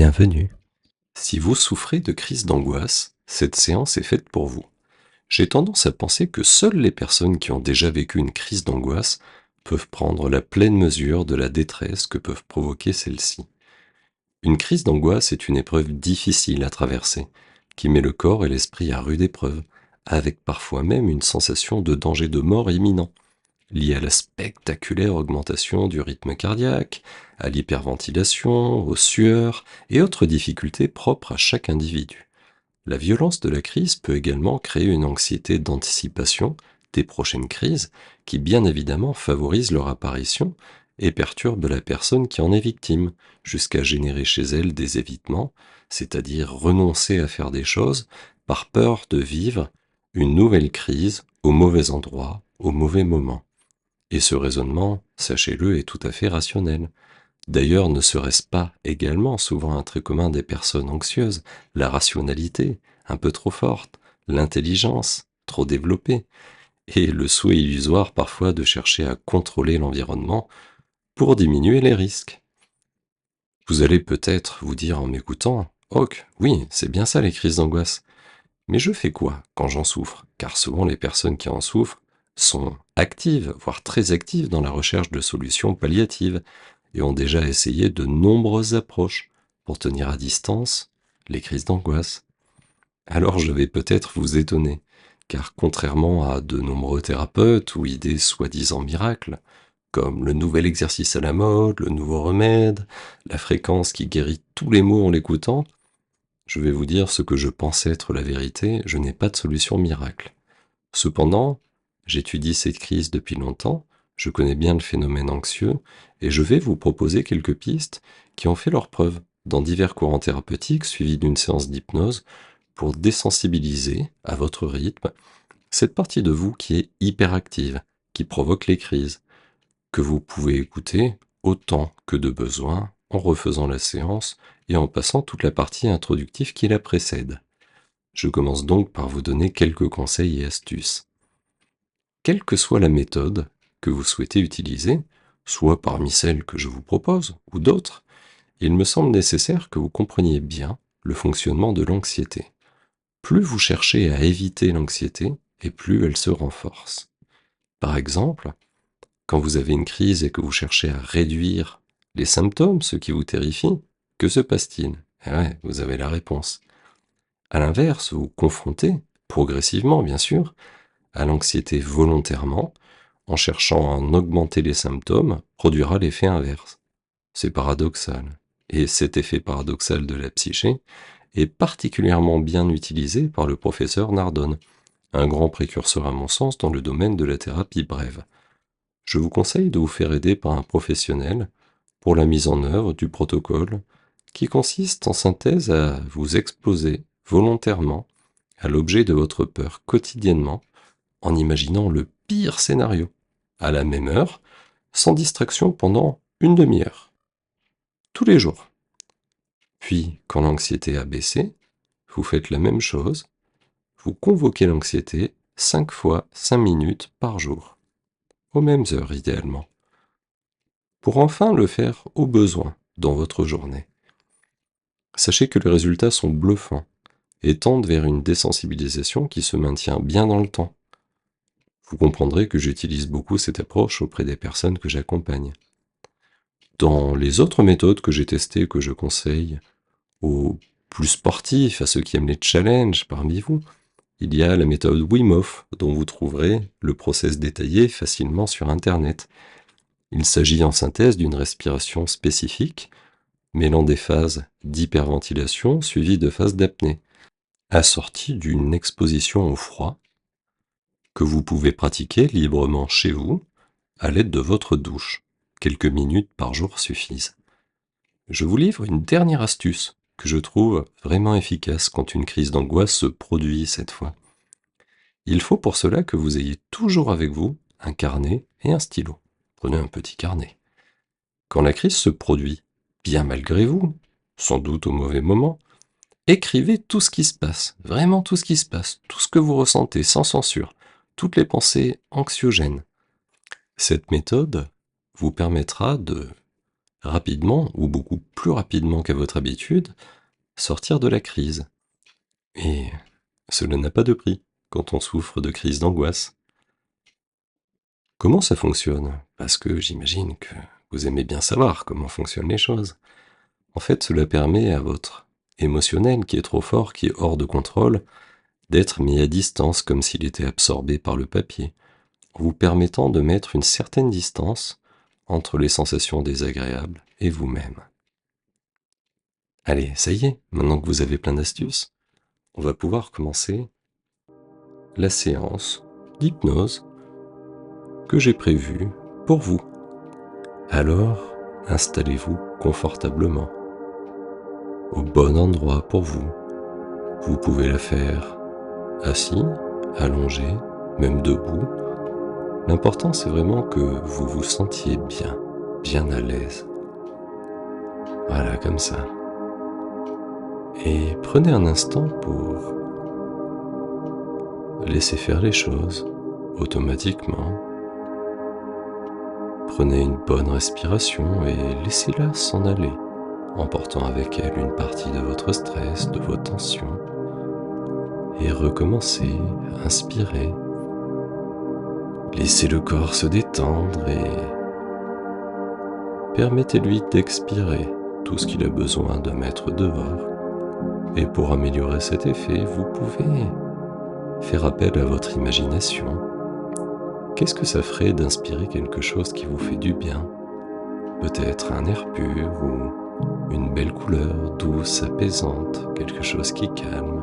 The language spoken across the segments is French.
Bienvenue. Si vous souffrez de crise d'angoisse, cette séance est faite pour vous. J'ai tendance à penser que seules les personnes qui ont déjà vécu une crise d'angoisse peuvent prendre la pleine mesure de la détresse que peuvent provoquer celles-ci. Une crise d'angoisse est une épreuve difficile à traverser, qui met le corps et l'esprit à rude épreuve, avec parfois même une sensation de danger de mort imminent, liée à la spectaculaire augmentation du rythme cardiaque, à l'hyperventilation, aux sueurs et autres difficultés propres à chaque individu. La violence de la crise peut également créer une anxiété d'anticipation des prochaines crises qui bien évidemment favorise leur apparition et perturbe la personne qui en est victime, jusqu'à générer chez elle des évitements, c'est-à-dire renoncer à faire des choses par peur de vivre une nouvelle crise au mauvais endroit, au mauvais moment. Et ce raisonnement, sachez-le, est tout à fait rationnel. D'ailleurs, ne serait-ce pas également souvent un trait commun des personnes anxieuses, la rationalité, un peu trop forte, l'intelligence, trop développée, et le souhait illusoire parfois de chercher à contrôler l'environnement pour diminuer les risques. Vous allez peut-être vous dire en m'écoutant, Ok, oui, c'est bien ça les crises d'angoisse. Mais je fais quoi quand j'en souffre? Car souvent les personnes qui en souffrent sont actives, voire très actives dans la recherche de solutions palliatives, et ont déjà essayé de nombreuses approches pour tenir à distance les crises d'angoisse. Alors je vais peut-être vous étonner, car contrairement à de nombreux thérapeutes ou idées soi-disant miracles, comme le nouvel exercice à la mode, le nouveau remède, la fréquence qui guérit tous les maux en l'écoutant, je vais vous dire ce que je pense être la vérité, je n'ai pas de solution miracle. Cependant, j'étudie cette crise depuis longtemps, je connais bien le phénomène anxieux, et je vais vous proposer quelques pistes qui ont fait leurs preuves dans divers courants thérapeutiques suivis d'une séance d'hypnose pour désensibiliser, à votre rythme, cette partie de vous qui est hyperactive, qui provoque les crises, que vous pouvez écouter autant que de besoin en refaisant la séance et en passant toute la partie introductive qui la précède. Je commence donc par vous donner quelques conseils et astuces. Quelle que soit la méthode que vous souhaitez utiliser, soit parmi celles que je vous propose ou d'autres, il me semble nécessaire que vous compreniez bien le fonctionnement de l'anxiété. Plus vous cherchez à éviter l'anxiété, et plus elle se renforce. Par exemple, quand vous avez une crise et que vous cherchez à réduire les symptômes, ce qui vous terrifie, que se passe-t-il? Eh ouais, vous avez la réponse. À l'inverse, vous confrontez, progressivement bien sûr, à l'anxiété volontairement, en cherchant à en augmenter les symptômes, produira l'effet inverse. C'est paradoxal. Et cet effet paradoxal de la psyché est particulièrement bien utilisé par le professeur Nardone, un grand précurseur à mon sens dans le domaine de la thérapie brève. Je vous conseille de vous faire aider par un professionnel pour la mise en œuvre du protocole qui consiste en synthèse à vous exposer volontairement à l'objet de votre peur quotidiennement en imaginant le pire scénario, à la même heure, sans distraction pendant une demi-heure, tous les jours. Puis, quand l'anxiété a baissé, vous faites la même chose, vous convoquez l'anxiété 5 fois 5 minutes par jour, aux mêmes heures idéalement, pour enfin le faire au besoin dans votre journée. Sachez que les résultats sont bluffants et tendent vers une désensibilisation qui se maintient bien dans le temps. Vous comprendrez que j'utilise beaucoup cette approche auprès des personnes que j'accompagne. Dans les autres méthodes que j'ai testées, que je conseille aux plus sportifs, à ceux qui aiment les challenges parmi vous, il y a la méthode Wim Hof, dont vous trouverez le process détaillé facilement sur Internet. Il s'agit en synthèse d'une respiration spécifique, mêlant des phases d'hyperventilation suivies de phases d'apnée, assorties d'une exposition au froid, que vous pouvez pratiquer librement chez vous, à l'aide de votre douche. Quelques minutes par jour suffisent. Je vous livre une dernière astuce que je trouve vraiment efficace quand une crise d'angoisse se produit cette fois. Il faut pour cela que vous ayez toujours avec vous un carnet et un stylo. Prenez un petit carnet. Quand la crise se produit, bien malgré vous, sans doute au mauvais moment, écrivez tout ce qui se passe, vraiment tout ce qui se passe, tout ce que vous ressentez sans censure, toutes les pensées anxiogènes. Cette méthode vous permettra de rapidement, ou beaucoup plus rapidement qu'à votre habitude, sortir de la crise. Et cela n'a pas de prix quand on souffre de crise d'angoisse. Comment ça fonctionne? Parce que j'imagine que vous aimez bien savoir comment fonctionnent les choses. En fait, cela permet à votre émotionnel qui est trop fort, qui est hors de contrôle, d'être mis à distance comme s'il était absorbé par le papier, vous permettant de mettre une certaine distance entre les sensations désagréables et vous-même. Allez, ça y est, maintenant que vous avez plein d'astuces, on va pouvoir commencer la séance d'hypnose que j'ai prévue pour vous. Alors, installez-vous confortablement, au bon endroit pour vous. Vous pouvez la faire assis, allongé, même debout. L'important, c'est vraiment que vous vous sentiez bien, bien à l'aise. Voilà, comme ça. Et prenez un instant pour laisser faire les choses automatiquement. Prenez une bonne respiration et laissez-la s'en aller, emportant avec elle une partie de votre stress, de vos tensions. Et recommencez, inspirez. Laissez le corps se détendre et permettez-lui d'expirer tout ce qu'il a besoin de mettre dehors. Et pour améliorer cet effet, vous pouvez faire appel à votre imagination. Qu'est-ce que ça ferait d'inspirer quelque chose qui vous fait du bien? Peut-être un air pur ou une belle couleur douce, apaisante, quelque chose qui calme.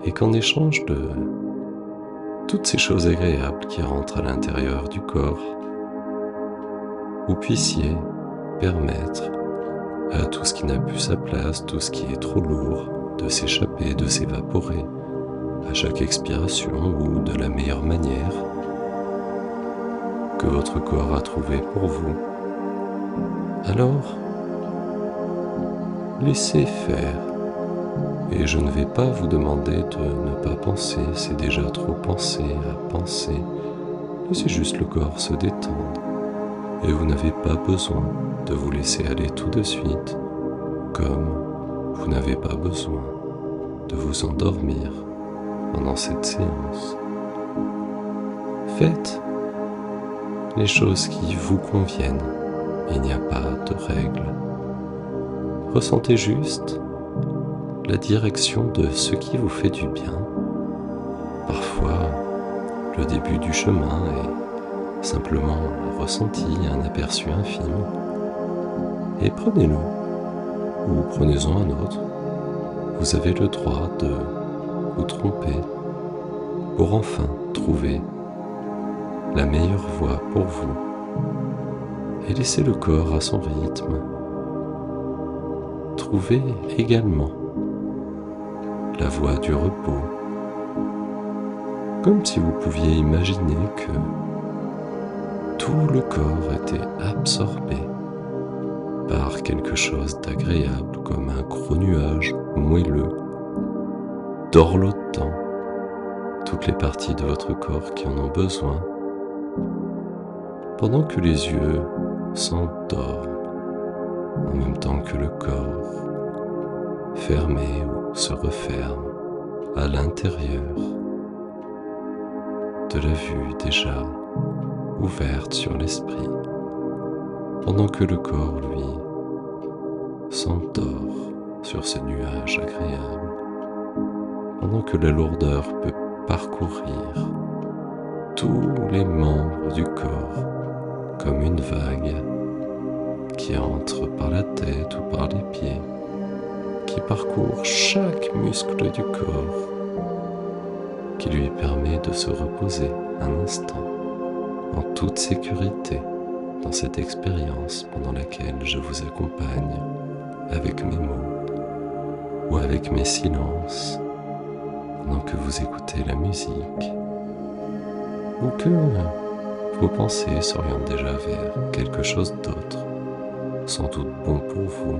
Et qu'en échange de toutes ces choses agréables qui rentrent à l'intérieur du corps, vous puissiez permettre à tout ce qui n'a plus sa place, tout ce qui est trop lourd, de s'échapper, de s'évaporer à chaque expiration ou de la meilleure manière que votre corps a trouvé pour vous. Alors, laissez faire. Et je ne vais pas vous demander de ne pas penser, c'est déjà trop penser à penser. Laissez juste le corps se détendre. Et vous n'avez pas besoin de vous laisser aller tout de suite, comme vous n'avez pas besoin de vous endormir pendant cette séance. Faites les choses qui vous conviennent. Il n'y a pas de règles. Ressentez juste la direction de ce qui vous fait du bien. Parfois, le début du chemin est simplement un ressenti, un aperçu infime. Et prenez-le, ou prenez-en un autre. Vous avez le droit de vous tromper pour enfin trouver la meilleure voie pour vous. Et laissez le corps à son rythme. Trouvez également la voie du repos, comme si vous pouviez imaginer que tout le corps était absorbé par quelque chose d'agréable, comme un gros nuage moelleux, dorlotant toutes les parties de votre corps qui en ont besoin, pendant que les yeux s'endorment, en même temps que le corps fermé ou se referme à l'intérieur de la vue déjà ouverte sur l'esprit, pendant que le corps, lui, s'endort sur ce nuage agréable, pendant que la lourdeur peut parcourir tous les membres du corps comme une vague qui entre par la tête ou par les pieds, qui parcourt chaque muscle du corps, qui lui permet de se reposer un instant en toute sécurité dans cette expérience pendant laquelle je vous accompagne avec mes mots ou avec mes silences, pendant que vous écoutez la musique ou que vos pensées s'orientent déjà vers quelque chose d'autre, sans doute bon pour vous.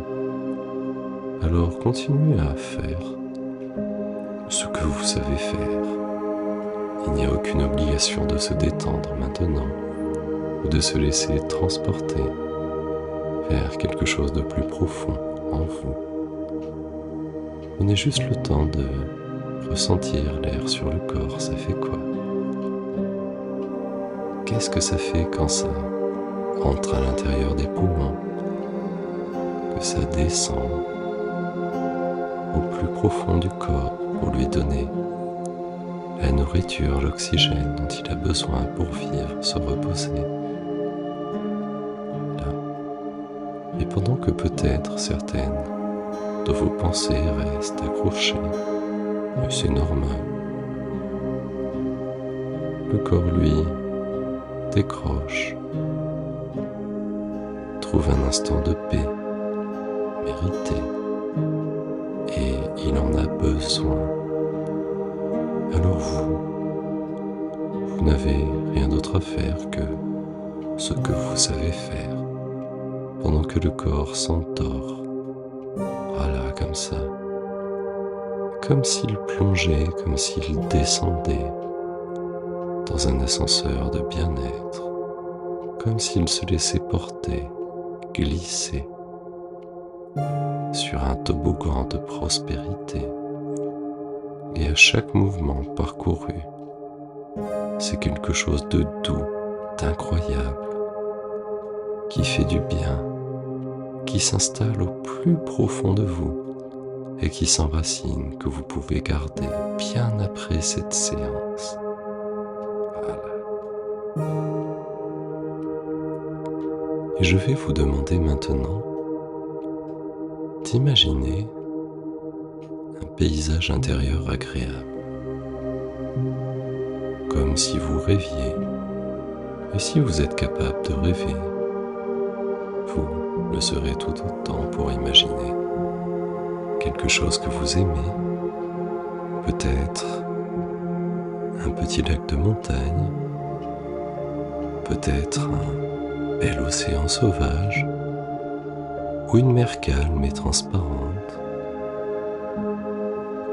Alors continuez à faire ce que vous savez faire. Il n'y a aucune obligation de se détendre maintenant ou de se laisser transporter vers quelque chose de plus profond en vous. Prenez juste le temps de ressentir l'air sur le corps, ça fait quoi? Qu'est-ce que ça fait quand ça rentre à l'intérieur des poumons, que ça descend au plus profond du corps pour lui donner la nourriture, l'oxygène dont il a besoin pour vivre, se reposer. Là. Et pendant que peut-être certaines de vos pensées restent accrochées, et c'est normal, le corps, lui, décroche, trouve un instant de paix mérité, et il en a besoin. Alors vous n'avez rien d'autre à faire que ce que vous savez faire, pendant que le corps s'endort, voilà, comme ça, comme s'il plongeait, comme s'il descendait dans un ascenseur de bien-être, comme s'il se laissait porter, glisser sur un toboggan de prospérité. Et à chaque mouvement parcouru, c'est quelque chose de doux, d'incroyable, qui fait du bien, qui s'installe au plus profond de vous et qui s'enracine, que vous pouvez garder bien après cette séance. Voilà. Et je vais vous demander maintenant d'imaginer un paysage intérieur agréable, comme si vous rêviez. Et si vous êtes capable de rêver, vous le serez tout autant pour imaginer quelque chose que vous aimez, peut-être un petit lac de montagne, peut-être un bel océan sauvage, ou une mer calme et transparente.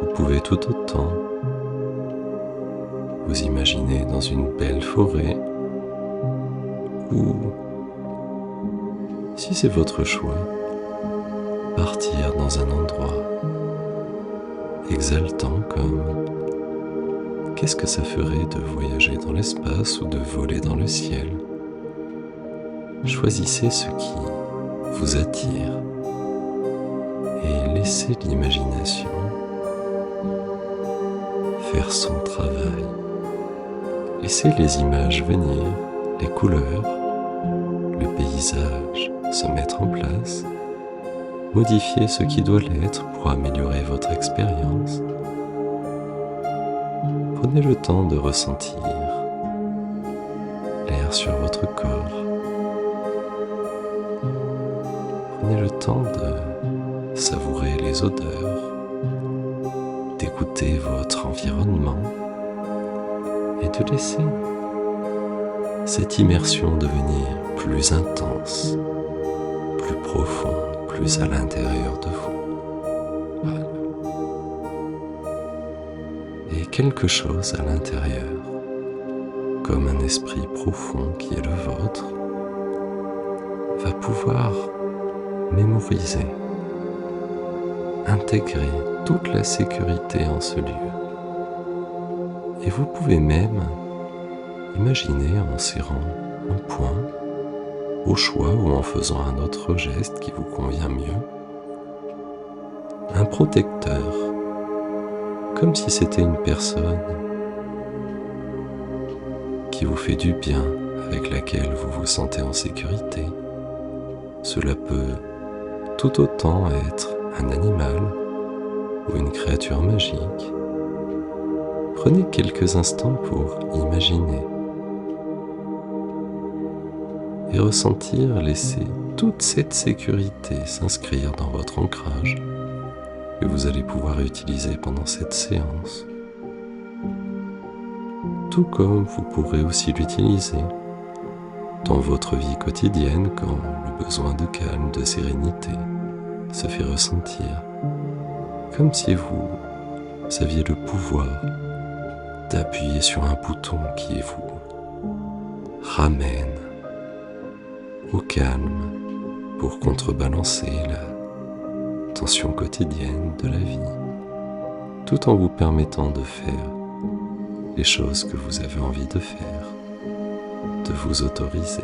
Vous pouvez tout autant vous imaginer dans une belle forêt, ou, si c'est votre choix, partir dans un endroit exaltant comme qu'est-ce que ça ferait de voyager dans l'espace ou de voler dans le ciel. Choisissez ce qui vous attire et laissez l'imagination faire son travail. Laissez les images venir, les couleurs, le paysage se mettre en place. Modifiez ce qui doit l'être pour améliorer votre expérience. Prenez le temps de ressentir l'air sur votre corps. Prenez le temps de savourer les odeurs, d'écouter votre environnement et de laisser cette immersion devenir plus intense, plus profonde, plus à l'intérieur de vous. Voilà. Et quelque chose à l'intérieur, comme un esprit profond qui est le vôtre, va pouvoir mémoriser, intégrer toute la sécurité en ce lieu. Et vous pouvez même imaginer en serrant un poing, au choix ou en faisant un autre geste qui vous convient mieux, un protecteur, comme si c'était une personne qui vous fait du bien, avec laquelle vous vous sentez en sécurité. Cela peut tout autant être un animal ou une créature magique. Prenez quelques instants pour imaginer et ressentir, laisser toute cette sécurité s'inscrire dans votre ancrage que vous allez pouvoir utiliser pendant cette séance. Tout comme vous pourrez aussi l'utiliser dans votre vie quotidienne quand le besoin de calme, de sérénité se fait ressentir, comme si vous aviez le pouvoir d'appuyer sur un bouton qui vous ramène au calme pour contrebalancer la tension quotidienne de la vie, tout en vous permettant de faire les choses que vous avez envie de faire, de vous autoriser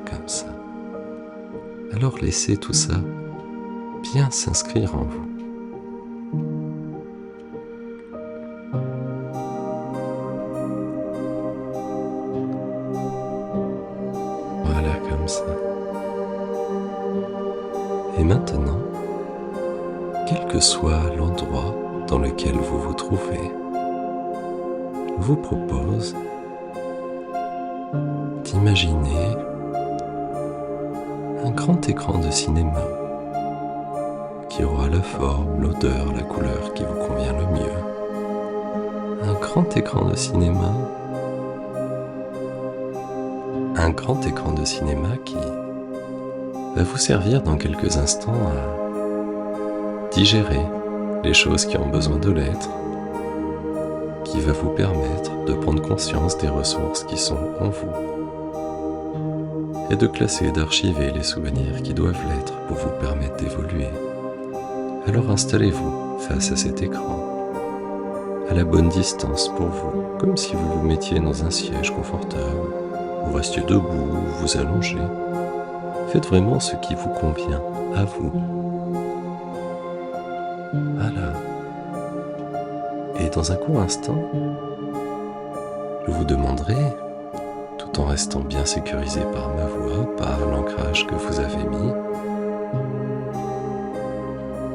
comme ça. Alors laissez tout ça bien s'inscrire en vous. Voilà, comme ça. Et maintenant, quel que soit l'endroit dans lequel vous vous trouvez, je vous propose d'imaginer un grand écran de cinéma qui aura la forme, l'odeur, la couleur qui vous convient le mieux. Un grand écran de cinéma. Un grand écran de cinéma qui va vous servir dans quelques instants à digérer les choses qui ont besoin de l'être, qui va vous permettre de prendre conscience des ressources qui sont en vous et de classer, d'archiver les souvenirs qui doivent l'être pour vous permettre d'évoluer. Alors installez-vous face à cet écran, à la bonne distance pour vous, comme si vous vous mettiez dans un siège confortable, vous restiez debout, vous allongez. Faites vraiment ce qui vous convient à vous. Voilà. Et dans un court instant, je vous demanderai, tout en restant bien sécurisé par ma voix, par l'ancrage que vous avez mis,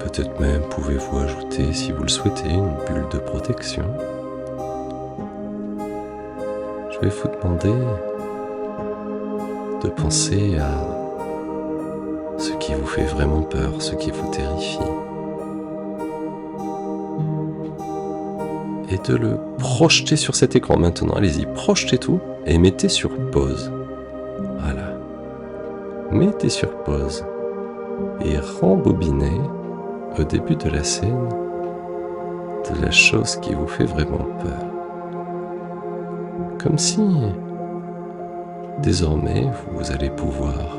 peut-être même pouvez-vous ajouter, si vous le souhaitez, une bulle de protection. Je vais vous demander de penser à ce qui vous fait vraiment peur, ce qui vous terrifie, et de le projeter sur cet écran maintenant. Allez-y, projetez tout et mettez sur pause. Voilà. Mettez sur pause et rembobinez au début de la scène de la chose qui vous fait vraiment peur. Comme si, désormais, vous allez pouvoir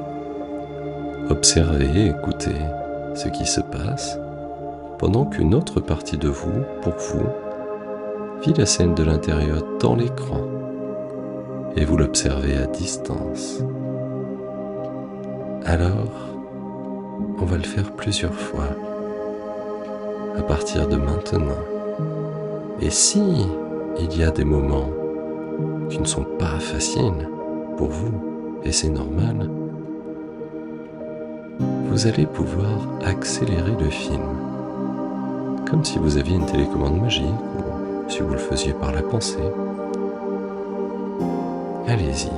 observer, écouter ce qui se passe, pendant qu'une autre partie de vous, pour vous, vit la scène de l'intérieur dans l'écran, et vous l'observez à distance. Alors, on va le faire plusieurs fois, à partir de maintenant. Et si il y a des moments qui ne sont pas faciles pour vous, et c'est normal, vous allez pouvoir accélérer le film, comme si vous aviez une télécommande magique, ou si vous le faisiez par la pensée. Allez-y.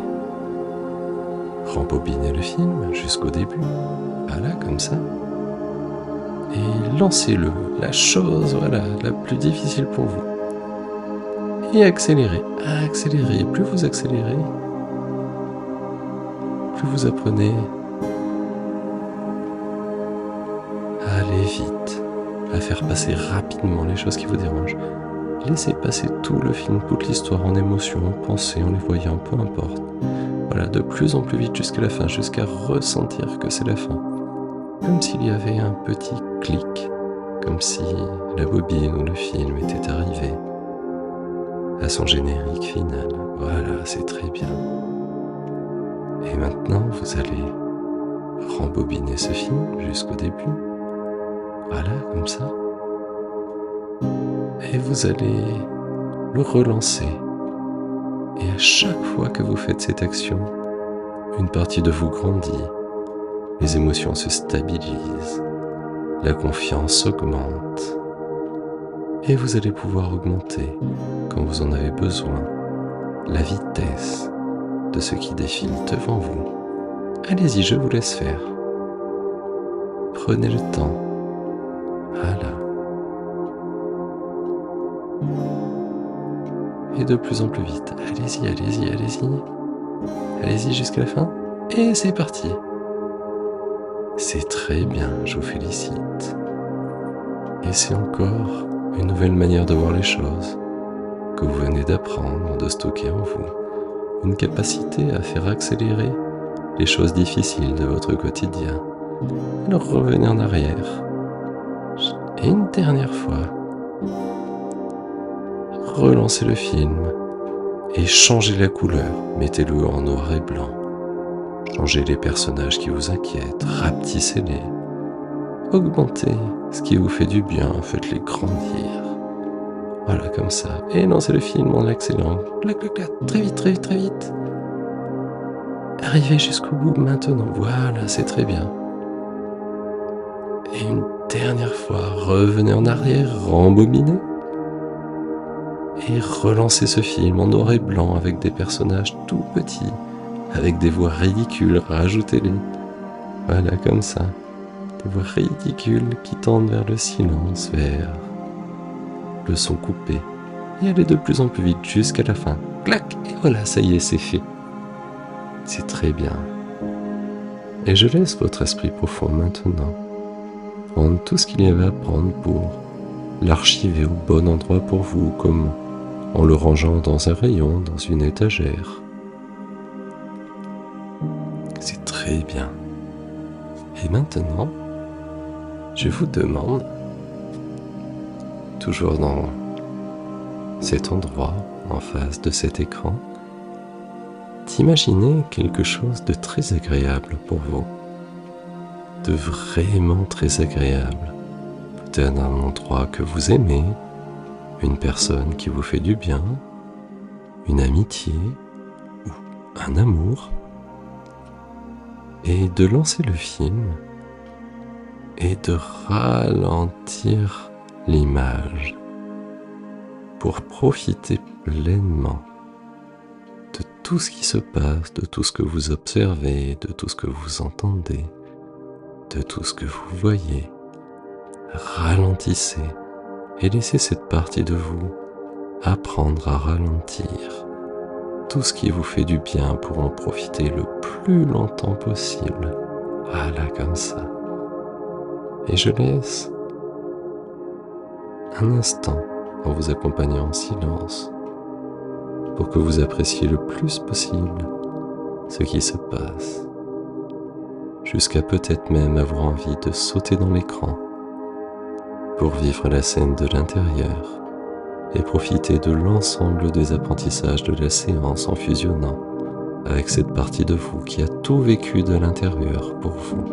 Rembobinez le film jusqu'au début, voilà, comme ça. Et lancez-le, la chose, voilà, la plus difficile pour vous. Et accélérez, accélérez. Plus vous accélérez, plus vous apprenez à aller vite, à faire passer rapidement les choses qui vous dérangent. Laissez passer tout le film, toute l'histoire en émotions, en pensées, en les voyant, peu importe. Voilà, de plus en plus vite jusqu'à la fin, jusqu'à ressentir que c'est la fin. Comme s'il y avait un petit clic, comme si la bobine ou le film était arrivé à son générique final. Voilà, c'est très bien. Et maintenant, vous allez rembobiner ce film jusqu'au début. Voilà, comme ça. Et vous allez le relancer. Et à chaque fois que vous faites cette action, une partie de vous grandit, les émotions se stabilisent, la confiance augmente, et vous allez pouvoir augmenter, quand vous en avez besoin, la vitesse de ce qui défile devant vous. Allez-y, je vous laisse faire. Prenez le temps. Voilà. Et de plus en plus vite. Allez-y, allez-y, allez-y. Allez-y jusqu'à la fin. Et c'est parti. C'est très bien, je vous félicite. Et c'est encore une nouvelle manière de voir les choses que vous venez d'apprendre, de stocker en vous. Une capacité à faire accélérer les choses difficiles de votre quotidien. Alors revenez en arrière. Et une dernière fois, relancez le film et changez la couleur. Mettez-le en noir et blanc. Changez les personnages qui vous inquiètent, rapetissez-les. Augmentez ce qui vous fait du bien, faites-les grandir. Voilà, comme ça. Et lancez le film en accélérant. Clac, clac, clac. Très vite, très vite, très vite. Arrivez jusqu'au bout maintenant. Voilà, c'est très bien. Et une dernière fois, revenez en arrière, rembobinez. Et relancez ce film en noir et blanc avec des personnages tout petits, avec des voix ridicules, rajoutez-les. Voilà, comme ça. Des voix ridicules qui tendent vers le silence, vers le son coupé. Et allez de plus en plus vite jusqu'à la fin. Clac! Et voilà, ça y est, c'est fait. C'est très bien. Et je laisse votre esprit profond maintenant prendre tout ce qu'il y avait à prendre pour l'archiver au bon endroit pour vous, comme en le rangeant dans un rayon, dans une étagère. C'est très bien. Et maintenant, je vous demande, toujours dans cet endroit, en face de cet écran, d'imaginer quelque chose de très agréable pour vous, de vraiment très agréable. Peut-être un endroit que vous aimez, une personne qui vous fait du bien, une amitié ou un amour, et de lancer le film et de ralentir l'image pour profiter pleinement de tout ce qui se passe, de tout ce que vous observez, de tout ce que vous entendez, de tout ce que vous voyez. Ralentissez et laissez cette partie de vous apprendre à ralentir tout ce qui vous fait du bien pour en profiter le plus longtemps possible. Voilà, comme ça. Et je laisse un instant en vous accompagnant en silence pour que vous appréciez le plus possible ce qui se passe, jusqu'à peut-être même avoir envie de sauter dans l'écran pour vivre la scène de l'intérieur et profiter de l'ensemble des apprentissages de la séance en fusionnant avec cette partie de vous qui a tout vécu de l'intérieur pour vous.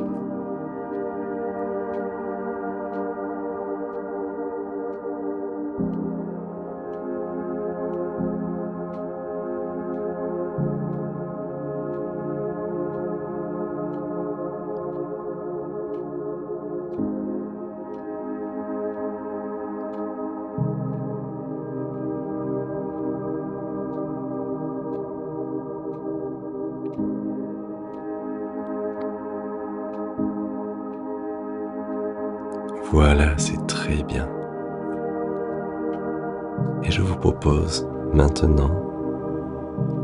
Voilà, c'est très bien. Et je vous propose maintenant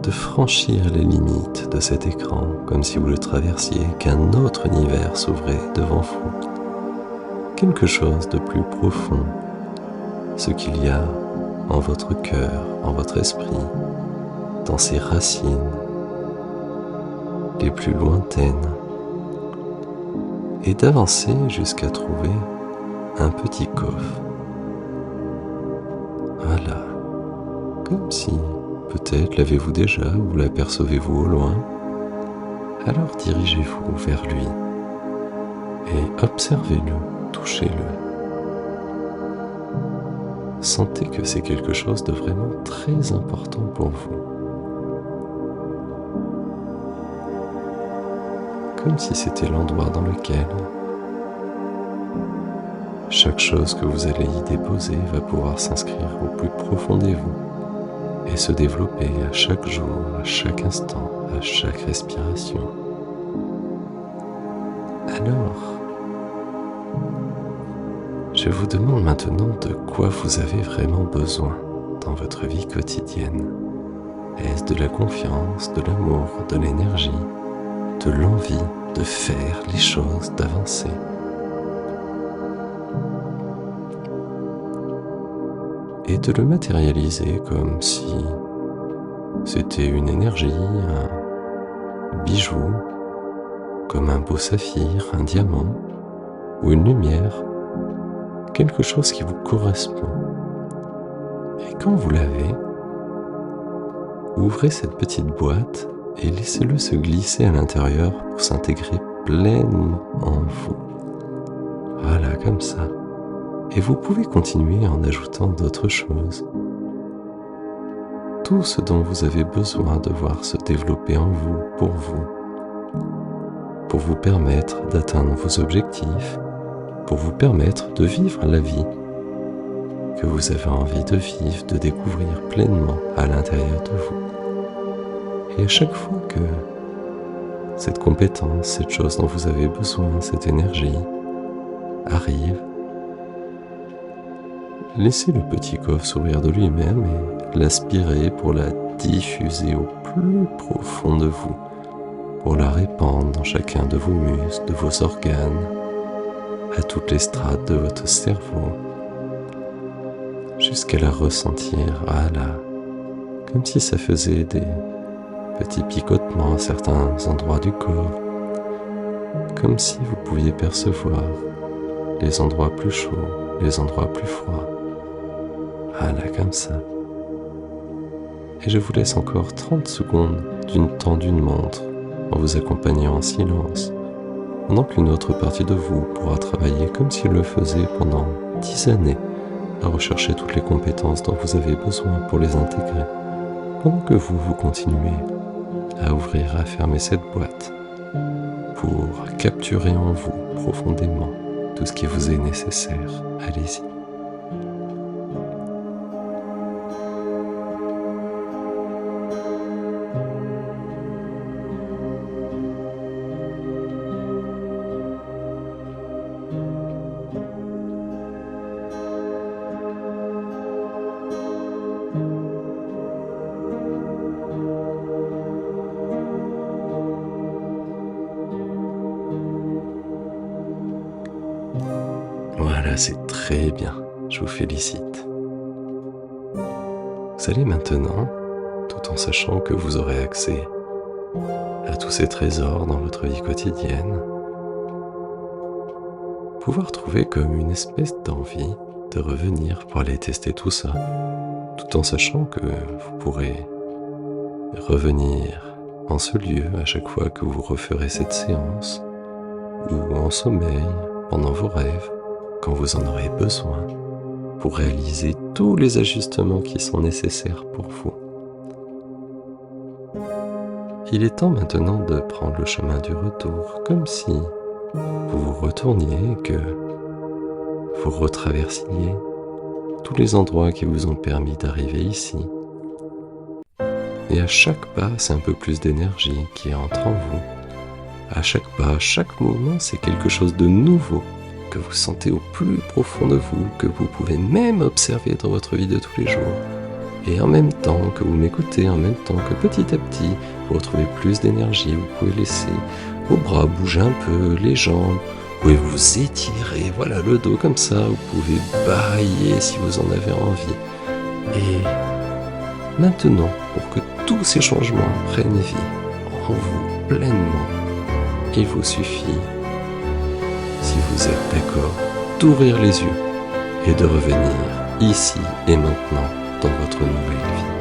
de franchir les limites de cet écran comme si vous le traversiez, qu'un autre univers s'ouvrait devant vous. Quelque chose de plus profond, ce qu'il y a en votre cœur, en votre esprit, dans ses racines les plus lointaines, et d'avancer jusqu'à trouver un petit coffre. Voilà, comme si peut-être l'avez-vous déjà ou l'apercevez-vous au loin. Alors dirigez-vous vers lui et observez-le, touchez-le. Sentez que c'est quelque chose de vraiment très important pour vous. Comme si c'était l'endroit dans lequel chaque chose que vous allez y déposer va pouvoir s'inscrire au plus profond de vous et se développer à chaque jour, à chaque instant, à chaque respiration. Alors, je vous demande maintenant de quoi vous avez vraiment besoin dans votre vie quotidienne. Est-ce de la confiance, de l'amour, de l'énergie, de l'envie de faire les choses, d'avancer? Et de le matérialiser comme si c'était une énergie, un bijou, comme un beau saphir, un diamant ou une lumière, quelque chose qui vous correspond. Et quand vous l'avez, ouvrez cette petite boîte et laissez-le se glisser à l'intérieur pour s'intégrer pleinement en vous. Voilà, comme ça. Et vous pouvez continuer en ajoutant d'autres choses. Tout ce dont vous avez besoin de voir se développer en vous, pour vous permettre d'atteindre vos objectifs, pour vous permettre de vivre la vie que vous avez envie de vivre, de découvrir pleinement à l'intérieur de vous. Et à chaque fois que cette compétence, cette chose dont vous avez besoin, cette énergie arrive, laissez le petit coffre s'ouvrir de lui-même et l'aspirer pour la diffuser au plus profond de vous, pour la répandre dans chacun de vos muscles, de vos organes, à toutes les strates de votre cerveau, jusqu'à la ressentir, voilà, comme si ça faisait des petits picotements à certains endroits du corps, comme si vous pouviez percevoir les endroits plus chauds, les endroits plus froids. Voilà, comme ça. Et je vous laisse encore 30 secondes d'une temps d'une montre en vous accompagnant en silence, pendant qu'une autre partie de vous pourra travailler comme s'il le faisait pendant 10 années à rechercher toutes les compétences dont vous avez besoin pour les intégrer, pendant que vous continuez à ouvrir et à fermer cette boîte pour capturer en vous profondément tout ce qui vous est nécessaire. Allez-y. Voilà, c'est très bien, je vous félicite. Vous allez maintenant, tout en sachant que vous aurez accès à tous ces trésors dans votre vie quotidienne, pouvoir trouver comme une espèce d'envie de revenir pour aller tester tout ça, tout en sachant que vous pourrez revenir en ce lieu à chaque fois que vous referez cette séance, ou en sommeil, pendant vos rêves, quand vous en aurez besoin, pour réaliser tous les ajustements qui sont nécessaires pour vous. Il est temps maintenant de prendre le chemin du retour, comme si vous vous retourniez et que vous retraversiez tous les endroits qui vous ont permis d'arriver ici. Et à chaque pas, c'est un peu plus d'énergie qui entre en vous. À chaque pas, à chaque mouvement, c'est quelque chose de nouveau que vous sentez au plus profond de vous, que vous pouvez même observer dans votre vie de tous les jours. Et en même temps que vous m'écoutez, en même temps que petit à petit, vous retrouvez plus d'énergie, vous pouvez laisser vos bras bouger un peu, les jambes, vous pouvez vous étirer, voilà, le dos comme ça, vous pouvez bailler si vous en avez envie. Et maintenant, pour que tous ces changements prennent vie en vous pleinement, il vous suffit, si vous êtes d'accord, d'ouvrir les yeux et de revenir ici et maintenant dans votre nouvelle vie.